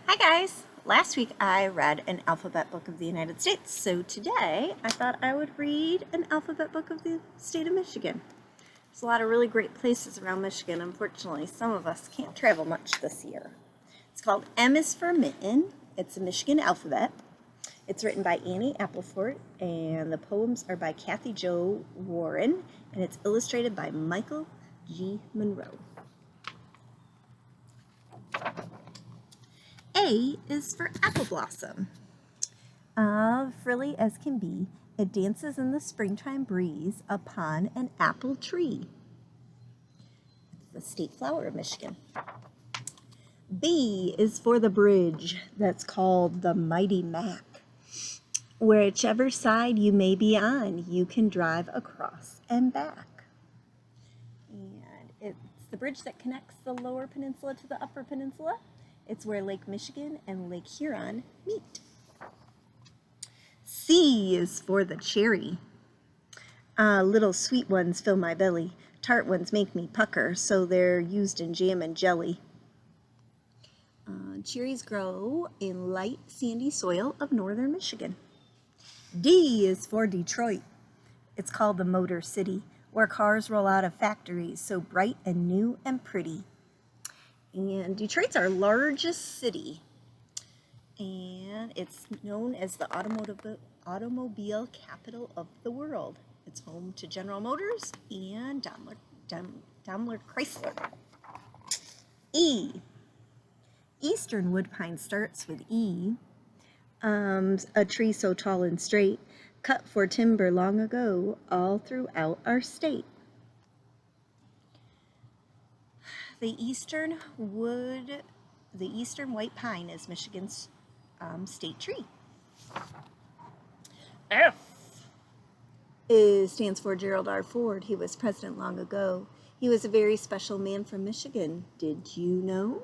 Hi guys! Last week I read an alphabet book of the United States, so today I thought I would read an alphabet book of the state of Michigan. There's a lot of really great places around Michigan. Unfortunately, some of us can't travel much this year. It's called M is for Mitten. It's a Michigan alphabet. It's written by Annie Appleford, and the poems are by Kathy Jo Warren, and it's illustrated by Michael G. Monroe. A is for apple blossom. Frilly as can be, it dances in the springtime breeze upon an apple tree. It's the state flower of Michigan. B is for the bridge that's called the Mighty Mac. Whichever side you may be on, you can drive across and back. And it's the bridge that connects the lower peninsula to the upper peninsula. It's where Lake Michigan and Lake Huron meet. C is for the cherry. Little sweet ones fill my belly. Tart ones make me pucker, so they're used in jam and jelly. Cherries grow in light, sandy soil of northern Michigan. D is for Detroit. It's called the Motor City, where cars roll out of factories so bright and new and pretty. And Detroit's our largest city, and it's known as the automobile capital of the world. It's home to General Motors and Daimler Chrysler. E. Eastern wood pine starts with E. A tree so tall and straight, cut for timber long ago, all throughout our state. The eastern white pine is Michigan's state tree. F stands for Gerald R. Ford. He was president long ago. He was a very special man from Michigan. Did you know?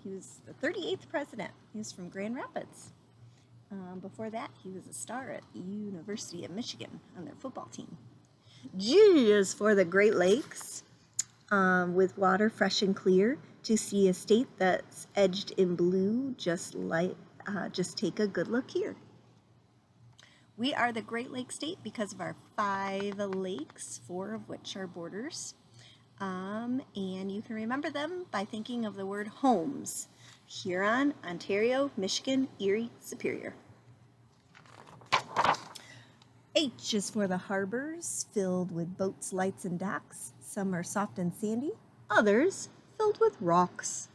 He was the 38th president. He was from Grand Rapids. Before that, he was a star at the University of Michigan on their football team. G is for the Great Lakes, with water fresh and clear. To see a state that's edged in blue, just take a good look here. We are the Great Lakes state because of our 5 lakes, 4 of which are borders. And you can remember them by thinking of the word homes: Huron, Ontario, Michigan, Erie, Superior. H is for the harbors, filled with boats, lights, and docks. Some are soft and sandy, others filled with rocks.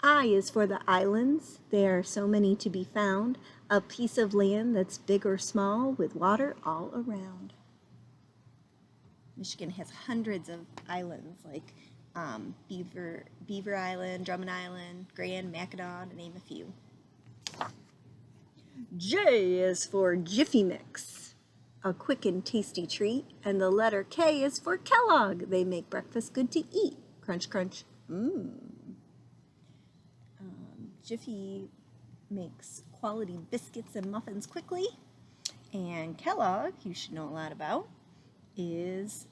I is for the islands. There are so many to be found, a piece of land that's big or small with water all around. Michigan has hundreds of islands like Beaver Island, Drummond Island, Grand, Mackinac, to name a few. J is for Jiffy Mix, a quick and tasty treat, and the letter K is for Kellogg. They make breakfast good to eat. Crunch, crunch. Jiffy makes quality biscuits and muffins quickly, and Kellogg, you should know a lot about, is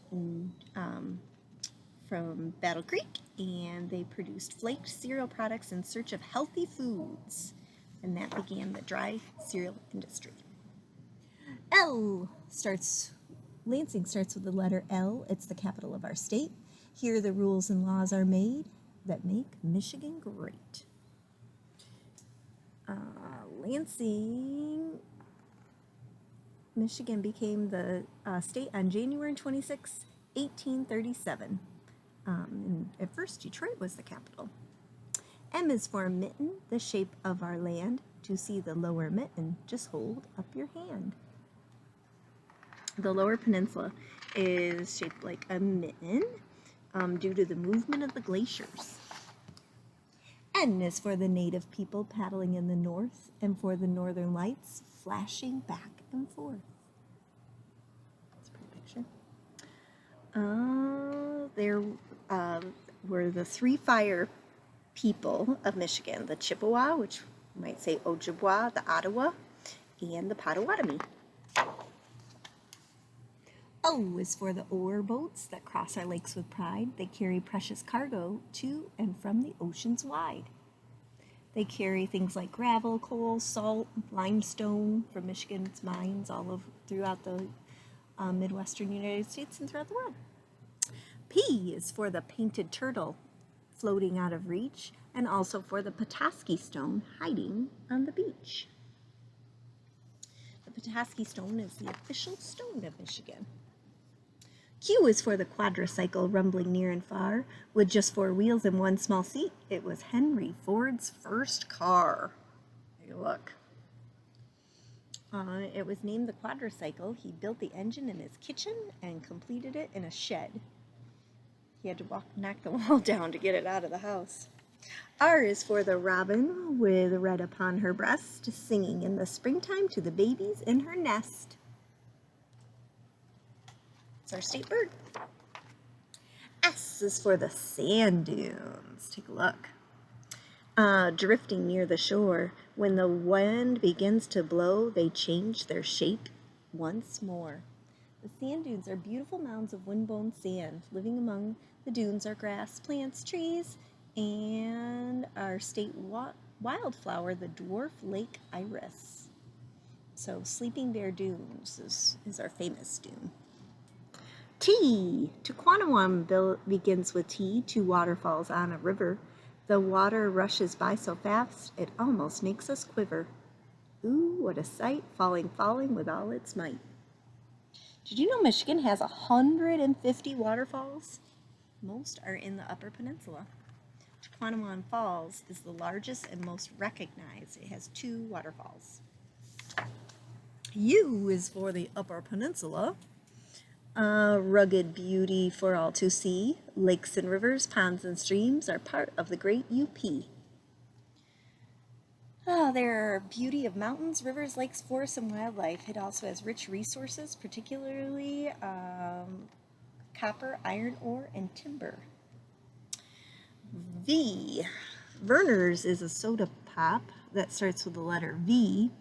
from Battle Creek, and they produced flaked cereal products in search of healthy foods, and that began the dry cereal industry. Lansing starts with the letter L. It's the capital of our state. Here the rules and laws are made that make Michigan great. Lansing, Michigan became the state on January 26, 1837. And at first, Detroit was the capital. M is for Mitten, the shape of our land. To see the lower Mitten, just hold up your hand. The lower peninsula is shaped like a mitten due to the movement of the glaciers. N is for the native people paddling in the north, and for the northern lights flashing back and forth. That's a pretty picture. There were the 3 fire people of Michigan: the Chippewa, which you might say Ojibwa, the Ottawa, and the Potawatomi. O is for the ore boats that cross our lakes with pride. They carry precious cargo to and from the oceans wide. They carry things like gravel, coal, salt, limestone from Michigan's mines all over throughout the Midwestern United States and throughout the world. P is for the painted turtle floating out of reach, and also for the Petoskey stone hiding on the beach. The Petoskey stone is the official stone of Michigan. Q is for the quadricycle rumbling near and far. With just 4 wheels and 1 small seat, it was Henry Ford's first car. Take a look. It was named the quadricycle. He built the engine in his kitchen and completed it in a shed. He had to knock the wall down to get it out of the house. R is for the robin with red upon her breast, singing in the springtime to the babies in her nest. It's our state bird. S is for the sand dunes. Take a look. Drifting near the shore. When the wind begins to blow, they change their shape once more. The sand dunes are beautiful mounds of windblown sand. Living among the dunes are grass, plants, trees, and our state wildflower, the dwarf lake iris. So Sleeping Bear Dunes is our famous dune. T. Tequanawam begins with T, 2 waterfalls on a river. The water rushes by so fast, it almost makes us quiver. Ooh, what a sight, falling with all its might. Did you know Michigan has 150 waterfalls? Most are in the Upper Peninsula. Tequanawam Falls is the largest and most recognized. It has 2 waterfalls. U is for the Upper Peninsula. Rugged beauty for all to see. Lakes and rivers, ponds and streams are part of the great UP. There are beauty of mountains, rivers, lakes, forests, and wildlife. It also has rich resources, particularly copper, iron ore, and timber. V. Verner's is a soda pop that starts with the letter V.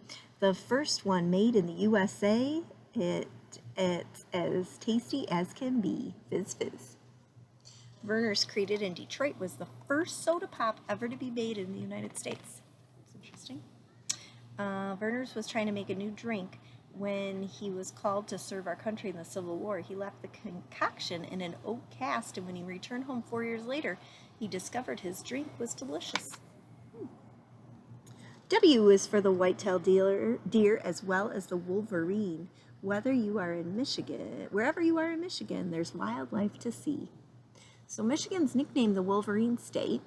The first one made in the USA. It's as tasty as can be. Fizz Fizz. Verner's, created in Detroit, was the first soda pop ever to be made in the United States. It's interesting. Verner's was trying to make a new drink when he was called to serve our country in the Civil War. He left the concoction in an oak cask, and when he returned home 4 years later, he discovered his drink was delicious. W is for the white-tailed deer as well as the wolverine. Wherever you are in Michigan, there's wildlife to see. So Michigan's nicknamed the Wolverine State,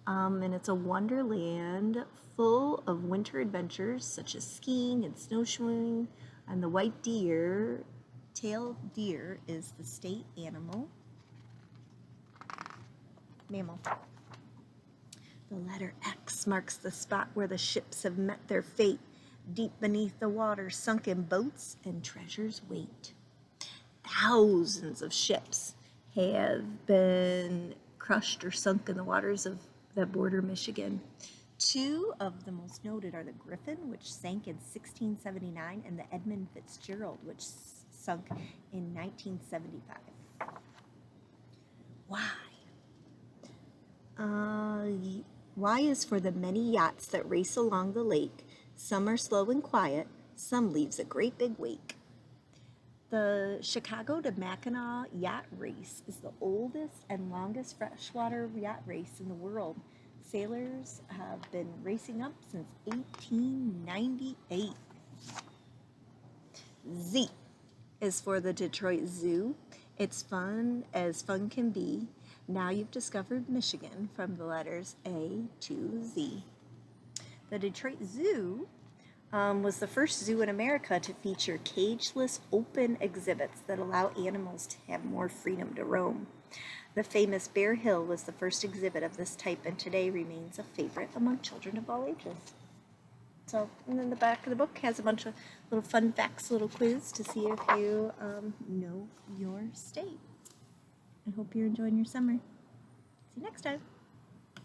and it's a wonderland full of winter adventures such as skiing and snowshoeing, and the white-tailed deer is the state mammal. The letter X marks the spot where the ships have met their fate. Deep beneath the water, sunken boats and treasures wait. Thousands of ships have been crushed or sunk in the waters that border Michigan. 2 of the most noted are the Griffin, which sank in 1679, and the Edmund Fitzgerald, which sunk in 1975. Why? Y is for the many yachts that race along the lake. Some are slow and quiet, some leaves a great big wake. The Chicago to Mackinac Yacht Race is the oldest and longest freshwater yacht race in the world. Sailors have been racing up since 1898. Z is for the Detroit Zoo. It's fun as fun can be. Now you've discovered Michigan from the letters A to Z. The Detroit Zoo was the first zoo in America to feature cageless open exhibits that allow animals to have more freedom to roam. The famous Bear Hill was the first exhibit of this type and today remains a favorite among children of all ages. So, and then the back of the book has a bunch of little fun facts, little quiz to see if you know your state. I hope you're enjoying your summer. See you next time.